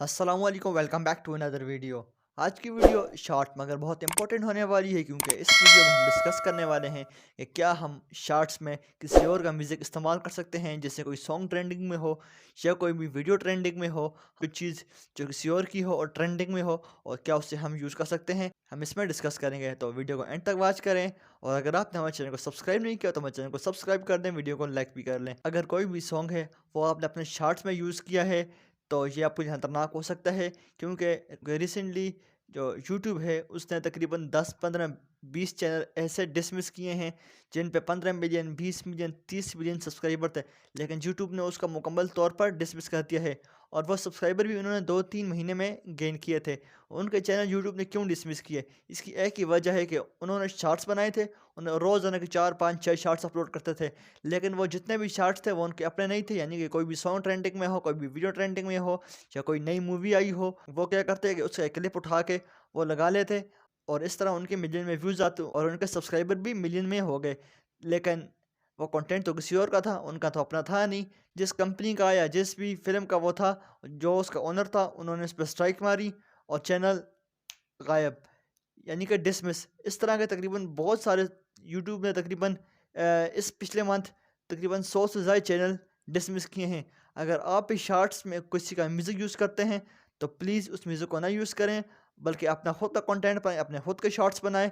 अस्सलाम वालेकुम, welcome back to another video. आज की वीडियो शॉर्ट मगर बहुत इंपॉर्टेंट होने वाली है, क्योंकि इस वीडियो में हम डिस्कस करने वाले हैं कि क्या हम शॉर्ट्स में किसी और का म्यूज़िक इस्तेमाल कर सकते हैं, जैसे कोई सॉन्ग ट्रेंडिंग में हो या कोई भी वीडियो ट्रेंडिंग में हो, कोई चीज़ जो किसी और की हो और ट्रेंडिंग में हो, और क्या उससे हम यूज़ कर सकते हैं, हम इसमें डिस्कस करेंगे। तो वीडियो को एंड तक वॉच करें, और अगर आपने हमारे चैनल को सब्सक्राइब नहीं किया तो हमारे चैनल को सब्सक्राइब कर दें, वीडियो को लाइक भी कर लें। अगर कोई भी सॉन्ग है वो आपने अपने शॉर्ट्स में यूज़ किया है तो ये आपके लिए खतरनाक हो सकता है, क्योंकि रिसेंटली जो यूट्यूब है उसने तकरीबन 10 15 20 चैनल ऐसे डिसमिस किए हैं जिन पे 15 मिलियन 20 मिलियन 30 मिलियन सब्सक्राइबर थे, लेकिन यूट्यूब ने उसका मुकम्मल तौर पर डिसमिस कर दिया है। और वो सब्सक्राइबर भी उन्होंने 2 3 महीने में गेन किए थे। उनके चैनल यूट्यूब ने क्यों डिसमिस किए, इसकी एक ही वजह है कि उन्होंने शॉर्ट्स बनाए थे। उन्हें रोज़ाना के 4 5 6 शॉर्ट्स अपलोड करते थे, लेकिन वो जितने भी शॉर्ट्स थे वो उनके अपने नहीं थे। यानी कि कोई भी सॉन्ग ट्रेंडिंग में हो, कोई भी वीडियो ट्रेंडिंग में हो, या कोई नई मूवी आई हो, वो क्या करते हैं कि उसका एक क्लिप उठा के वो लगा लेते, और इस तरह उनके मिलियन में व्यूज़ आते और उनके सब्सक्राइबर भी मिलियन में हो गए। लेकिन वो कंटेंट तो किसी और का था, उनका तो अपना था नहीं। जिस कंपनी का या जिस भी फिल्म का वो था, जो उसका ओनर था, उन्होंने उस पर स्ट्राइक मारी और चैनल गायब, यानी कि डिसमिस। इस तरह के तकरीबन बहुत सारे यूट्यूब ने तकरीबन इस पिछले मंथ तकरीबन 100 से ज़्यादा चैनल डिसमिस किए हैं। अगर आप भी शॉर्ट्स में किसी का म्यूज़िक यूज़ करते हैं तो प्लीज़ उस म्यूज़िक को ना यूज़ करें, बल्कि अपना खुद का कंटेंट बनाएं, अपने खुद के शॉर्ट्स बनाएं,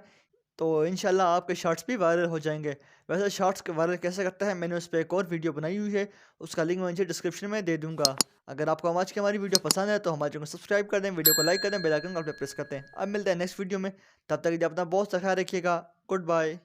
तो इंशाल्लाह आपके शॉर्ट्स भी वायरल हो जाएंगे। वैसे शॉर्ट्स के वायरल कैसे करता है, मैंने उस पर एक और वीडियो बनाई हुई है, उसका लिंक मैं नीचे डिस्क्रिप्शन में दे दूंगा। अगर आपको आज की हमारी वीडियो पसंद है तो हमारे चैनल को सब्सक्राइब कर दें, वीडियो को लाइक कर दें, बेल आइकन पर प्रेस करते हैं। अब मिलते हैं नेक्स्ट वीडियो में, तब तक के लिए अपना बहुत सा ख्याल रखिएगा। Good bye.